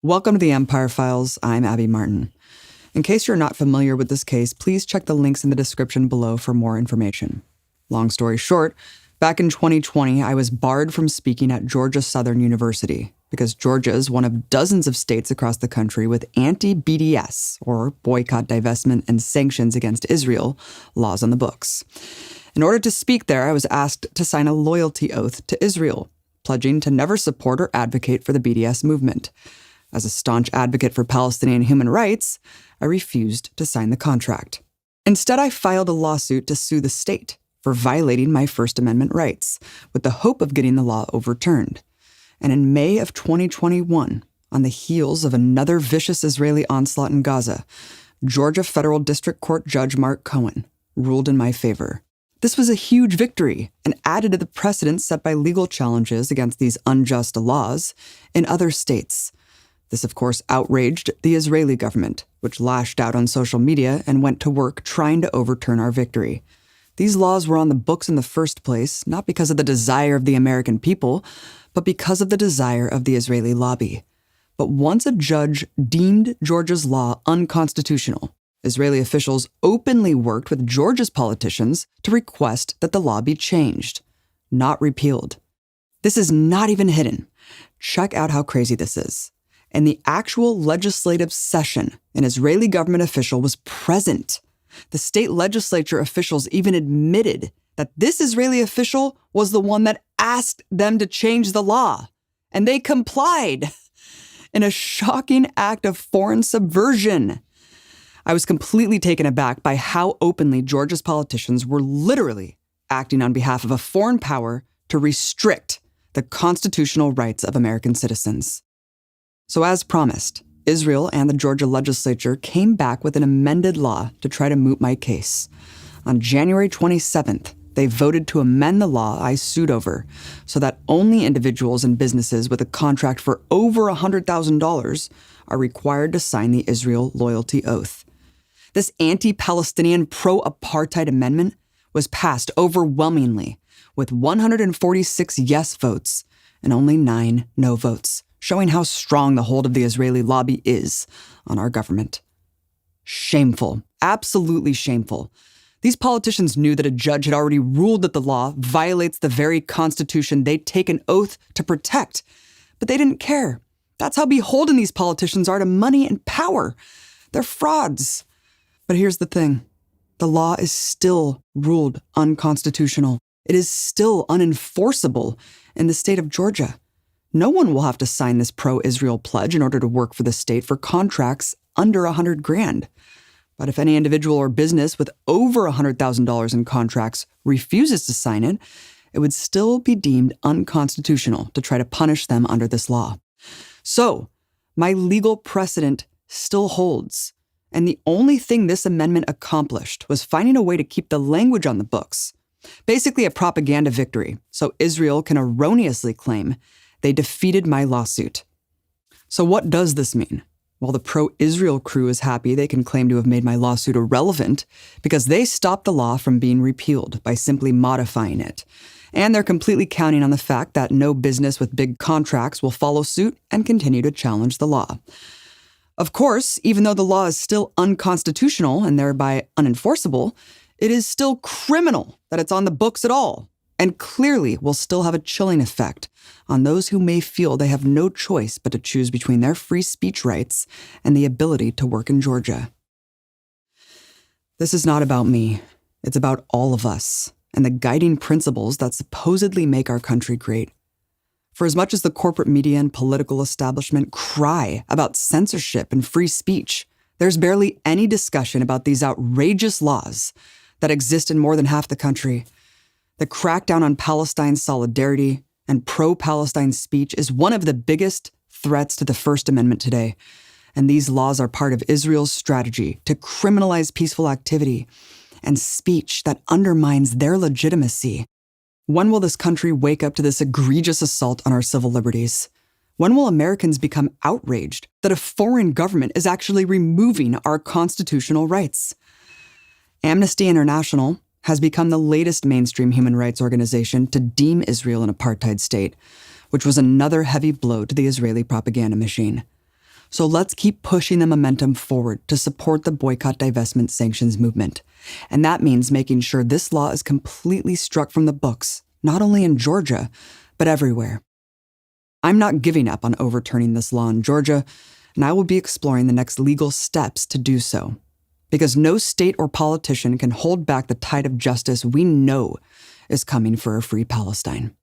Welcome to the Empire Files. I'm Abby Martin. In case you're not familiar with this case, please check the links in the description below for more information. Long story short, back in 2020, I was barred from speaking at Georgia Southern University because Georgia is one of dozens of states across the country with anti-BDS, or boycott, divestment, and sanctions against Israel, laws on the books. In order to speak there, I was asked to sign a loyalty oath to Israel, pledging to never support or advocate for the BDS movement. As a staunch advocate for Palestinian human rights, I refused to sign the contract. Instead, I filed a lawsuit to sue the state for violating my First Amendment rights, with the hope of getting the law overturned. And in May of 2021, on the heels of another vicious Israeli onslaught in Gaza, Georgia Federal District Court Judge Mark Cohen ruled in my favor. This was a huge victory and added to the precedent set by legal challenges against these unjust laws in other states. This, of course, outraged the Israeli government, which lashed out on social media and went to work trying to overturn our victory. These laws were on the books in the first place, not because of the desire of the American people, but because of the desire of the Israeli lobby. But once a judge deemed Georgia's law unconstitutional, Israeli officials openly worked with Georgia's politicians to request that the law be changed, not repealed. This is not even hidden. Check out how crazy this is. In the actual legislative session, an Israeli government official was present. The state legislature officials even admitted that this Israeli official was the one that asked them to change the law, and they complied in a shocking act of foreign subversion. I was completely taken aback by how openly Georgia's politicians were literally acting on behalf of a foreign power to restrict the constitutional rights of American citizens. So as promised, Israel and the Georgia legislature came back with an amended law to try to moot my case. On January 27th, they voted to amend the law I sued over so that only individuals and businesses with a contract for over $100,000 are required to sign the Israel loyalty oath. This anti-Palestinian, pro-apartheid amendment was passed overwhelmingly with 146 yes votes and only 9 no votes, showing how strong the hold of the Israeli lobby is on our government. Shameful. Absolutely shameful. These politicians knew that a judge had already ruled that the law violates the very constitution they'd take an oath to protect, but they didn't care. That's how beholden these politicians are to money and power. They're frauds. But here's the thing. The law is still ruled unconstitutional. It is still unenforceable in the state of Georgia. No one will have to sign this pro-Israel pledge in order to work for the state for contracts under $100,000. But if any individual or business with over $100,000 in contracts refuses to sign it, it would still be deemed unconstitutional to try to punish them under this law. So, my legal precedent still holds. And the only thing this amendment accomplished was finding a way to keep the language on the books. Basically a propaganda victory, so Israel can erroneously claim they defeated my lawsuit. So what does this mean? While the pro-Israel crew is happy they can claim to have made my lawsuit irrelevant because they stopped the law from being repealed by simply modifying it. And they're completely counting on the fact that no business with big contracts will follow suit and continue to challenge the law. Of course, even though the law is still unconstitutional and thereby unenforceable, it is still criminal that it's on the books at all, and clearly will still have a chilling effect on those who may feel they have no choice but to choose between their free speech rights and the ability to work in Georgia. This is not about me. It's about all of us and the guiding principles that supposedly make our country great. For as much as the corporate media and political establishment cry about censorship and free speech, there's barely any discussion about these outrageous laws that exist in more than half the country. The crackdown on Palestine solidarity and pro-Palestine speech is one of the biggest threats to the First Amendment today, and these laws are part of Israel's strategy to criminalize peaceful activity and speech that undermines their legitimacy. When will this country wake up to this egregious assault on our civil liberties? When will Americans become outraged that a foreign government is actually removing our constitutional rights? Amnesty International has become the latest mainstream human rights organization to deem Israel an apartheid state, which was another heavy blow to the Israeli propaganda machine. So let's keep pushing the momentum forward to support the boycott, divestment, sanctions movement. And that means making sure this law is completely struck from the books, not only in Georgia, but everywhere. I'm not giving up on overturning this law in Georgia, and I will be exploring the next legal steps to do so. Because no state or politician can hold back the tide of justice we know is coming for a free Palestine.